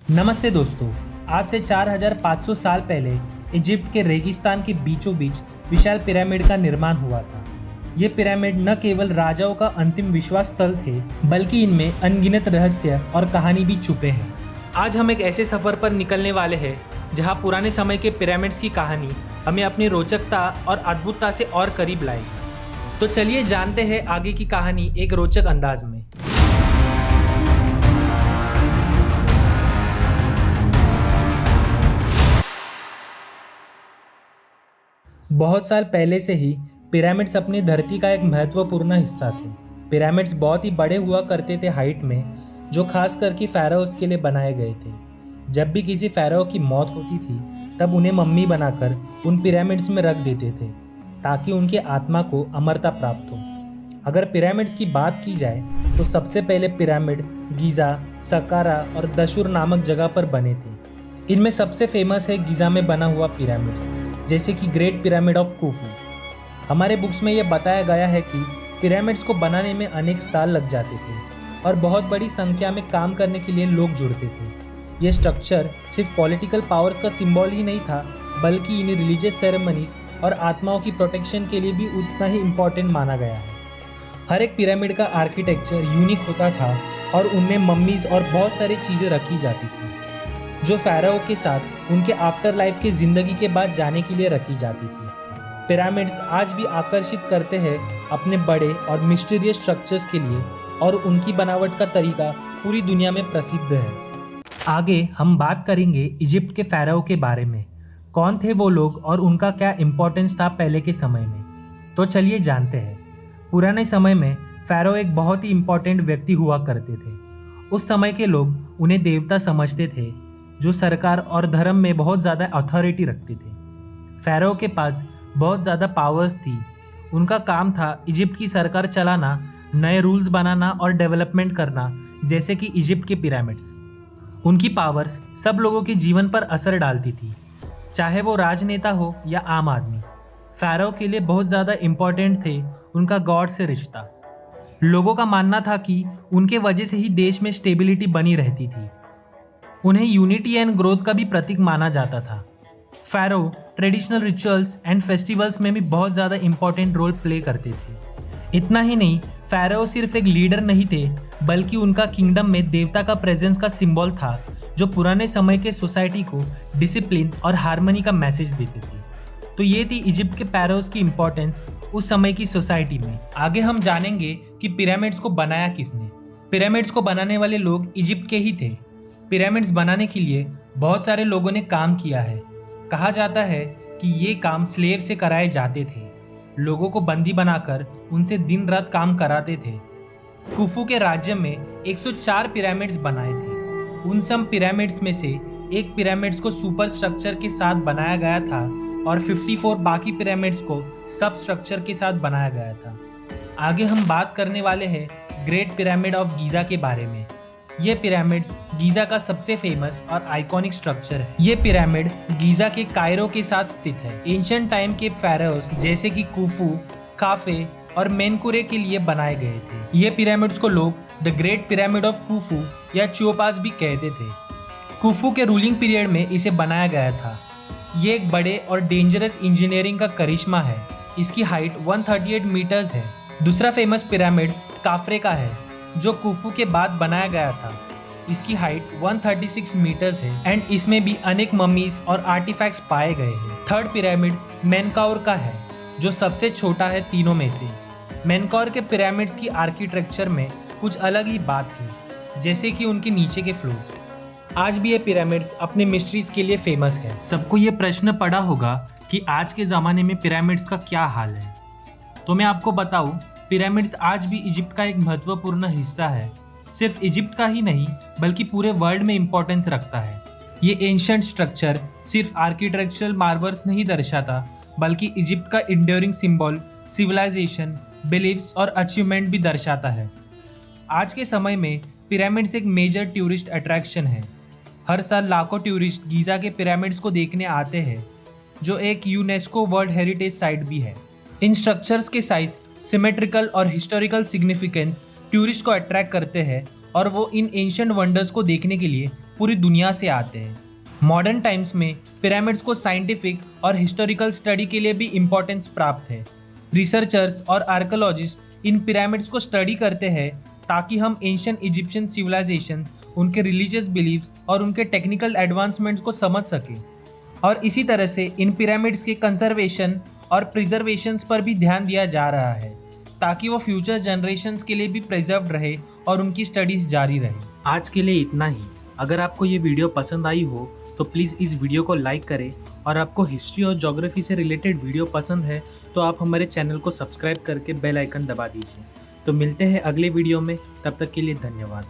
नमस्ते दोस्तों। आज से 4500 साल पहले इजिप्ट के रेगिस्तान के बीचों बीच विशाल पिरामिड का निर्माण हुआ था। ये पिरामिड न केवल राजाओं का अंतिम विश्वास स्थल थे, बल्कि इनमें अनगिनत रहस्य और कहानी भी छुपे हैं। आज हम एक ऐसे सफर पर निकलने वाले हैं जहां पुराने समय के पिरामिड्स की कहानी हमें अपनी रोचकता और अद्भुतता से और करीब लाएगी। तो चलिए जानते हैं आगे की कहानी एक रोचक अंदाज में। बहुत साल पहले से ही पिरामिड्स अपनी धरती का एक महत्वपूर्ण हिस्सा थे। पिरामिड्स बहुत ही बड़े हुआ करते थे हाइट में, जो खास करके pharaohs के लिए बनाए गए थे। जब भी किसी pharaoh की मौत होती थी, तब उन्हें मम्मी बनाकर उन पिरामिड्स में रख देते थे, ताकि उनकी आत्मा को अमरता प्राप्त हो। अगर पिरामिड्स की बात की जाए तो सबसे पहले पिरामिड गीज़ा, सकारा और दशूर नामक जगह पर बने थे। इनमें सबसे फेमस है गीज़ा में बना हुआ पिरामिड्स, जैसे कि ग्रेट पिरामिड ऑफ कुफू। हमारे बुक्स में यह बताया गया है कि पिरामिड्स को बनाने में अनेक साल लग जाते थे और बहुत बड़ी संख्या में काम करने के लिए लोग जुड़ते थे। यह स्ट्रक्चर सिर्फ पॉलिटिकल पावर्स का सिंबल ही नहीं था, बल्कि इन रिलीजियस सेरेमनीज और आत्माओं की प्रोटेक्शन के लिए भी उतना ही इम्पोर्टेंट माना गया है। हर एक पिरामिड का आर्किटेक्चर यूनिक होता था और उनमें मम्मीज और बहुत सारी चीज़ें रखी जाती थी, जो pharaoh के साथ उनके आफ्टर लाइफ की ज़िंदगी के बाद जाने के लिए रखी जाती थी। पिरामिड्स आज भी आकर्षित करते हैं अपने बड़े और मिस्टीरियस स्ट्रक्चर्स के लिए, और उनकी बनावट का तरीका पूरी दुनिया में प्रसिद्ध है। आगे हम बात करेंगे इजिप्ट के pharaoh के बारे में। कौन थे वो लोग और उनका क्या इम्पोर्टेंस था पहले के समय में। तो चलिए जानते हैं। पुराने समय में pharaoh एक बहुत ही इम्पोर्टेंट व्यक्ति हुआ करते थे। उस समय के लोग उन्हें देवता समझते थे, जो सरकार और धर्म में बहुत ज़्यादा अथॉरिटी रखते थे। pharaoh के पास बहुत ज़्यादा पावर्स थी। उनका काम था इजिप्ट की सरकार चलाना, नए रूल्स बनाना और डेवलपमेंट करना, जैसे कि इजिप्ट के पिरामिड्स। उनकी पावर्स सब लोगों के जीवन पर असर डालती थी, चाहे वो राजनेता हो या आम आदमी। pharaoh के लिए बहुत ज़्यादा इम्पोर्टेंट थे उनका गॉड से रिश्ता। लोगों का मानना था कि उनके वजह से ही देश में स्टेबिलिटी बनी रहती थी। उन्हें यूनिटी एंड ग्रोथ का भी प्रतीक माना जाता था। pharaoh traditional rituals and festivals में भी बहुत ज़्यादा इम्पोर्टेंट रोल प्ले करते थे। इतना ही नहीं, pharaoh सिर्फ एक लीडर नहीं थे, बल्कि उनका किंगडम में देवता का प्रेजेंस का सिंबल था, जो पुराने समय के सोसाइटी को डिसिप्लिन और हार्मनी का मैसेज देते थे। तो ये थी इजिप्ट के pharaohs की इम्पोर्टेंस उस समय की सोसाइटी में। आगे हम जानेंगे कि पिरामिड्स को बनाया किसने। पिरामिड्स को बनाने वाले लोग इजिप्ट के ही थे। पिरामिड्स बनाने के लिए बहुत सारे लोगों ने काम किया है। कहा जाता है कि ये काम स्लेव से कराए जाते थे। लोगों को बंदी बनाकर उनसे दिन रात काम कराते थे। कुफू के राज्य में 104 पिरामिड्स बनाए थे। उन सब पिरामिड्स में से एक पिरामिड्स को सुपर स्ट्रक्चर के साथ बनाया गया था और 54 बाकी पिरामिड्स को सब स्ट्रक्चर के साथ बनाया गया था। आगे हम बात करने वाले हैं ग्रेट पिरामिड ऑफ गीज़ा के बारे में। ये पिरामिड गीज़ा का सबसे फेमस और आइकॉनिक स्ट्रक्चर है। ये पिरामिड गीज़ा के कायरो के साथ स्थित है। एंशिएंट टाइम के pharaohs जैसे कि कुफू, खाफे और मेनकुरे के लिए बनाए गए थे। ये पिरामिड्स को लोग द ग्रेट पिरामिड ऑफ कुफू या चियोपास भी कहते थे। कुफू के रूलिंग पीरियड में इसे बनाया गया था। ये एक बड़े और डेंजरस इंजीनियरिंग का करिश्मा है। इसकी हाइट 138 मीटर्स है। दूसरा फेमस पिरामिड काफ्रे का है, जो कुफू के बाद बनाया गया था। इसकी हाइट 136 मीटर्स है एंड इसमें भी अनेक मम्मीज और आर्टिफैक्ट्स पाए गए हैं। थर्ड पिरामिड मेनकौर का है, जो सबसे छोटा है तीनों में से। मेनकौर के पिरामिड्स की आर्किटेक्चर में कुछ अलग ही बात थी, जैसे कि उनके नीचे के फ्लोर्स। आज भी ये पिरामिड्स अपने मिस्ट्रीज के लिए फेमस है। सबको ये प्रश्न पड़ा होगा कि आज के ज़माने में पिरामिड्स का क्या हाल है। तो मैं आपको बताऊं, पिरामिड्स आज भी इजिप्ट का एक महत्वपूर्ण हिस्सा है। सिर्फ इजिप्ट का ही नहीं, बल्कि पूरे वर्ल्ड में इम्पोर्टेंस रखता है। ये एंशिएंट स्ट्रक्चर सिर्फ आर्किटेक्चरल मार्वल्स नहीं दर्शाता, बल्कि इजिप्ट का इंड्योरिंग सिंबल, सिविलाइजेशन, बिलीव्स और अचीवमेंट भी दर्शाता है। आज के समय में पिरामिड्स एक मेजर टूरिस्ट अट्रैक्शन है। हर साल लाखों टूरिस्ट गीज़ा के पिरामिड्स को देखने आते हैं, जो एक यूनेस्को वर्ल्ड हेरिटेज साइट भी है। इन स्ट्रक्चर्स के साइज, सिमेट्रिकल और हिस्टोरिकल सिग्निफिकेंस टूरिस्ट को अट्रैक्ट करते हैं और वो इन एंशिएंट वंडर्स को देखने के लिए पूरी दुनिया से आते हैं। मॉडर्न टाइम्स में पिरामिड्स को साइंटिफिक और हिस्टोरिकल स्टडी के लिए भी इम्पोर्टेंस प्राप्त है। रिसर्चर्स और आर्कोलॉजिस्ट इन पिरामिड्स को स्टडी करते हैं ताकि हम एंशियंट इजिप्शियन सिविलाइजेशन, उनके रिलीजियस बिलीव्स और उनके टेक्निकल एडवांसमेंट्स को समझ सकें। और इसी तरह से इन पिरामिड्स के कंजर्वेशन और प्रिजर्वेशंस पर भी ध्यान दिया जा रहा है ताकि वो फ्यूचर जनरेशन्स के लिए भी प्रिजर्व्ड रहे और उनकी स्टडीज जारी रहे। आज के लिए इतना ही। अगर आपको ये वीडियो पसंद आई हो तो प्लीज़ इस वीडियो को लाइक करें, और आपको हिस्ट्री और ज्योग्राफी से रिलेटेड वीडियो पसंद है तो आप हमारे चैनल को सब्सक्राइब करके बेल आइकन दबा दीजिए। तो मिलते हैं अगले वीडियो में, तब तक के लिए धन्यवाद।